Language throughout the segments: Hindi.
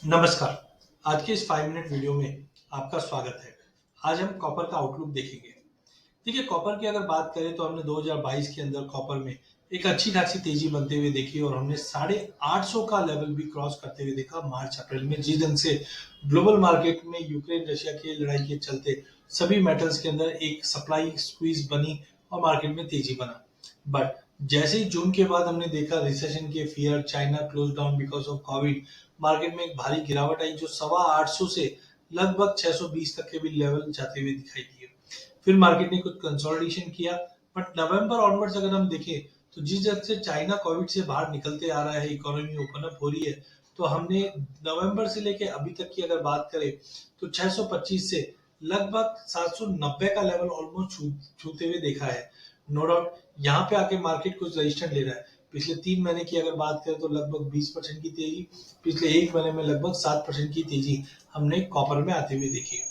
नमस्कार। आज के इस 5 मिनट वीडियो में आपका स्वागत है। आज हम कॉपर का आउटलुक देखेंगे। देखिए, कॉपर की अगर बात करें तो हमने 2022 के अंदर कॉपर में एक अच्छी खासी तेजी बनते हुए देखी और हमने 850 का लेवल भी क्रॉस करते हुए देखा मार्च अप्रैल में, जिस ढंग से ग्लोबल मार्केट में यूक्रेन रशिया की लड़ाई के चलते सभी मेटल्स के अंदर एक सप्लाई स्क्वीज बनी और मार्केट में तेजी बना। बट जैसे ही जून के बाद हमने देखा रिसेशन के fear, China close down because of Covid, market में एक भारी गिरावट आई जो 850 से लगभग 620 तक के भी लेवल जाते हुए दिखाई दिए। फिर मार्केट ने कुछ कंसोलिडेशन किया। बट नवंबर ऑनवर्ड्स अगर हम देखें तो जिस तरह से चाइना कोविड से बाहर निकलते आ रहा है, इकोनॉमी ओपन अप हो रही है, तो हमने नवंबर से लेके अभी तक की अगर बात करें तो 625 से लगभग 790 का लेवल ऑलमोस्ट छूते हुए देखा है। नो डाउट यहाँ पे आके मार्केट कुछ रजिस्टेंस ले रहा है। पिछले 3 महीने की अगर बात करें तो लगभग 20% की तेजी, पिछले 1 महीने में लगभग 7% की तेजी हमने कॉपर में आते हुए देखी है।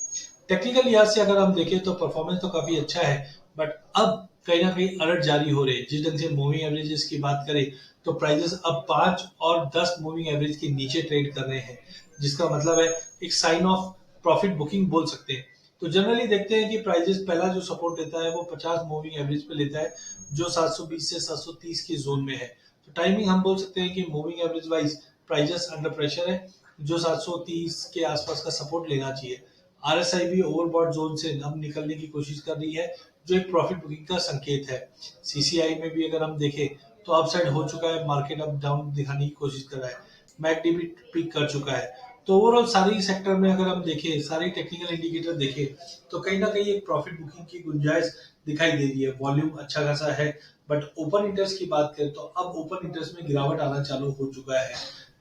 टेक्निकल लिहाज से अगर हम देखें तो परफॉर्मेंस तो काफी अच्छा है। बट अब कहीं ना कहीं अलर्ट जारी हो रहे हैं। जिस ढंग से मूविंग एवरेजेस की बात करें तो प्राइजेस अब 5 और 10 मूविंग एवरेज के नीचे ट्रेड कर रहे हैं, जिसका मतलब है एक साइन ऑफ प्रॉफिट बुकिंग बोल सकते हैं। तो जनरली देखते हैं कि प्राइजेस पहला जो सपोर्ट लेता है वो 50 मूविंग एवरेज पे लेता है, जो 720 से 730 के जोन में है। तो टाइमिंग हम बोल सकते हैं कि moving average wise prices under pressure है, जो 730 के आसपास का सपोर्ट लेना चाहिए। आरएसआई भी ओवरबॉट जोन से अब निकलने की कोशिश कर रही है, जो एक प्रॉफिट बुकिंग का संकेत है। सीसीआई में भी अगर हम देखें तो अपसाइड हो चुका है, मार्केट अप डाउन दिखाने की कोशिश कर रहा है। मैकडी भी पिक कर चुका है। तो ओवरऑल सारी सेक्टर में अगर हम देखें, सारी टेक्निकल इंडिकेटर देखें, तो कहीं ना कहीं एक प्रॉफिट बुकिंग की गुंजाइश दिखाई दे रही है। वॉल्यूम अच्छा खासा है। बट ओपन इंटरेस्ट की बात करें तो अब ओपन इंटरेस्ट में गिरावट आना चालू हो चुका है।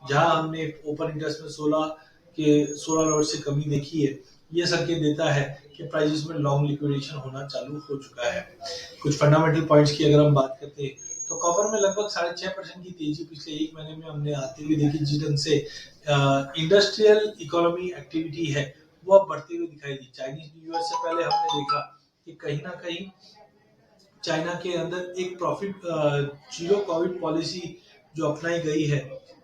जहां हमने ओपन इंटरेस्ट में 16 लॉट से कमी देखी है, ये संकेत देता है कि प्राइसेस में लॉन्ग लिक्विडेशन होना चालू हो चुका है। कुछ फंडामेंटल पॉइंट्स की अगर हम बात करते हैं तो कॉपर में लगभग 6.5% की तेजी पिछले 1 महीने में हमने आती हुई देखी, जिस ढंग से इंडस्ट्रियल इकोनॉमी एक्टिविटी है वो अब बढ़ती हुई दिखाई दी। चाइनीज न्यू ईयर से पहले हमने देखा कि कहीं ना कहीं चाइना के अंदर एक प्रॉफिट जीरो कोविड पॉलिसी जो अपनाई गई है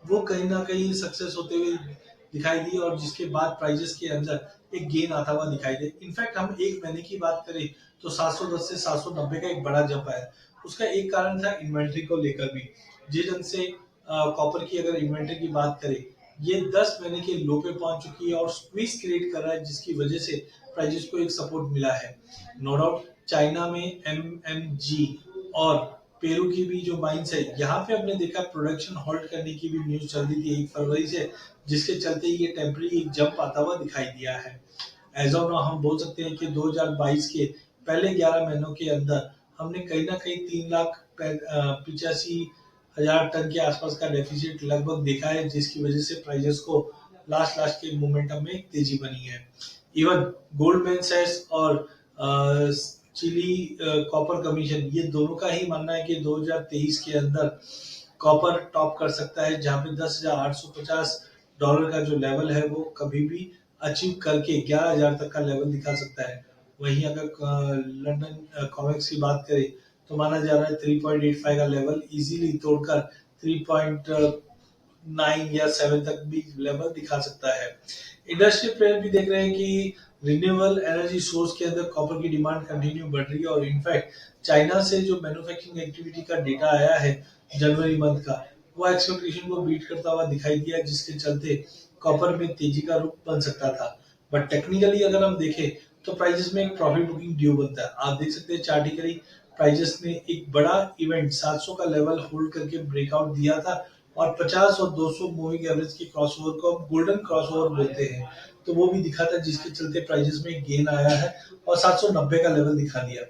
वो कहीं ना कहीं सक्सेस होते हुए दिखाई दी, और जिसके बाद प्राइजेस के अंदर एक गेन आता हुआ दिखाई दे। इनफैक्ट हम 1 महीने की बात करें तो 710 से 790 का एक बड़ा जंप आया। उसका एक कारण था इन्वेंट्री को लेकर भी। जिस ढंग से कॉपर की अगर इन्वेंट्री की बात करें, ये 10 महीने के लो पे पहुंच चुकी है और स्क्वीज क्रिएट कर रहा है, जिसकी वजह से प्राइजेस को एक सपोर्ट मिला है। नो डाउट चाइना में एमएमजी और पेरू की भी जो माइंस है, यहाँ पे हमने देखा प्रोडक्शन होल्ड करने की भी न्यूज चल रही थी 1 फरवरी से, जिसके चलते ये टेम्पररी एक जंप आता हुआ दिखाई दिया है। एज ऑफ नाउ हम बोल सकते हैं कि 2022 के पहले 11 महीनों के अंदर हमने कहीं ना कहीं 3,85,000 टन के आसपास का डेफिसिट लगभग देखा है, जिसकी वजह से प्राइजेस को लास्ट लास्ट के मोमेंटम में तेजी बनी है। इवन गोल्डमैन सैक्स और चिली कॉपर कमीशन, ये दोनों का ही मानना है कि 2023 के अंदर कॉपर टॉप कर सकता है, जहां पे $10,850 का जो लेवल है वो कभी भी अचीव करके 11,000 तक का लेवल दिखा सकता है। वहीं अगर लंदन कॉमेक्स की बात करें तो माना जा रहा है 3.85 का लेवल इजीली तोड़कर 3.9 या 7 तक भी लेवल दिखा सकता है। इंडस्ट्री प्लेयर भी देख रहे हैं कि रिन्यूएबल एनर्जी सोर्स के अंदर कॉपर की डिमांड कंटिन्यू बढ़ रही है, और इनफैक्ट चाइना से जो मैन्युफैक्चरिंग एक्टिविटी का डेटा आया है जनवरी मंथ का, वो एक्सपेक्टेशन को बीट करता हुआ दिखाई दिया, जिसके चलते कॉपर में तेजी का रुख बन सकता था। बट टेक्निकली अगर हम देखें तो प्राइजेस में एक प्रॉफिट बुकिंग ड्यू बनता है। आप देख सकते हैं चार्टिकली प्राइजेस ने एक बड़ा इवेंट 700 का लेवल होल्ड करके ब्रेकआउट दिया था, और 50 और 200 मूविंग एवरेज के क्रॉसओवर को हम गोल्डन क्रॉसओवर बोलते हैं, तो वो भी दिखा था, जिसके चलते प्राइजेस में गेन आया है और 790 का लेवल दिखा दिया।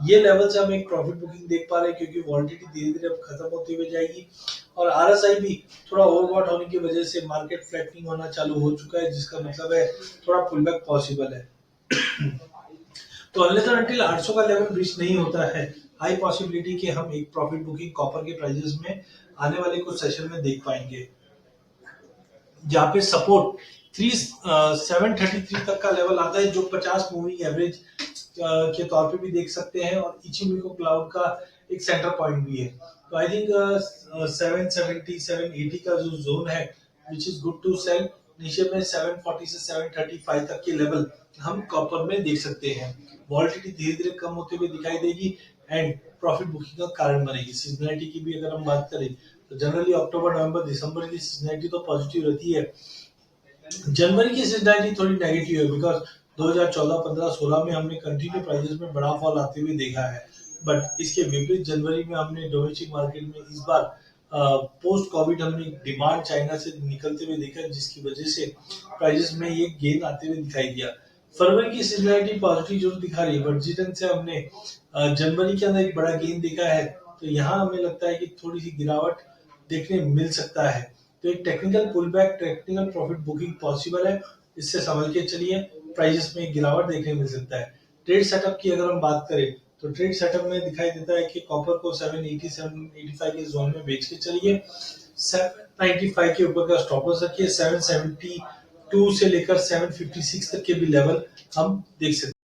ये लेवल से हम एक प्रॉफिट बुकिंग देख पा रहे हैं, क्योंकि वॉलिटिलिटी धीरे धीरे अब खत्म होती हुई जाएगी, और आरएसआई भी थोड़ा ओवरबॉट होने की वजह से मार्केट फ्लैटनिंग होना चालू हो चुका है, जिसका मतलब है थोड़ा पुल बैक पॉसिबल है। तो अनलेस एंड अनटिल 800 का लेवल ब्रीच नहीं होता है, हाई पॉसिबिलिटी कि हम एक प्रॉफिट बुकिंग कॉपर के प्राइजेस में आने वाले कुछ सेशन में देख पाएंगे, जहाँ पे सपोर्ट 733 तक का लेवल आता है, जो 50 मूविंग एवरेज के तौर पे भी देख सकते हैं, और इचिमिको क्लाउड का एक सेंटर पॉइंट भी है। तो आई थिंक 770 780 का जो जोन है which is good to sell, नीचे में 740 से 735 तक के लेवल हम कॉपर में देख सकते हैं। वॉलेटिलिटी धीरे धीरे कम होते हुए दिखाई देगी एंड प्रॉफिट बुकिंग का कारण बनेगी। सीजनैलिटी की भी अगर हम बात करें तो जनरली अक्टूबर, नवंबर, दिसंबर की सीजनैलिटी तो पॉजिटिव रहती है। जनवरी की सीजनैलिटी थोड़ी नेगेटिव है बिकॉज 2014, 15, 16 में हमने कंटिन्यू प्राइसेस में बड़ा फॉल आते हुए देखा है। बट इसके विपरीत जनवरी में हमने डोमेस्टिक मार्केट में इस बार पोस्ट कोविड हमने डिमांड चाइना से निकलते हुए देखा, जिसकी वजह से प्राइसेस में ये गेन आते हुए दिखाई दिया। फरवरी की सीजनैलिटी पॉजिटिव जरूर दिखा रही है, बट जिस ढंग से हमने जनवरी के अंदर एक बड़ा गेन देखा है, तो यहाँ हमें लगता है कि थोड़ी सी गिरावट देखने मिल सकता है। तो एक technical pull back, technical profit booking possible है, इससे समझ के चलिए। प्राइसेस में एक गिरावट देखने मिल सकता है। ट्रेड सेटअप की अगर हम बात करें तो ट्रेड सेटअप में दिखाई देता है कि कॉपर को 780 785 के जोन में बेच के चलिए, 795 के ऊपर का स्टॉप लॉस रखिए, 772 से लेकर 756 तक के भी लेवल हम देख सकते हैं।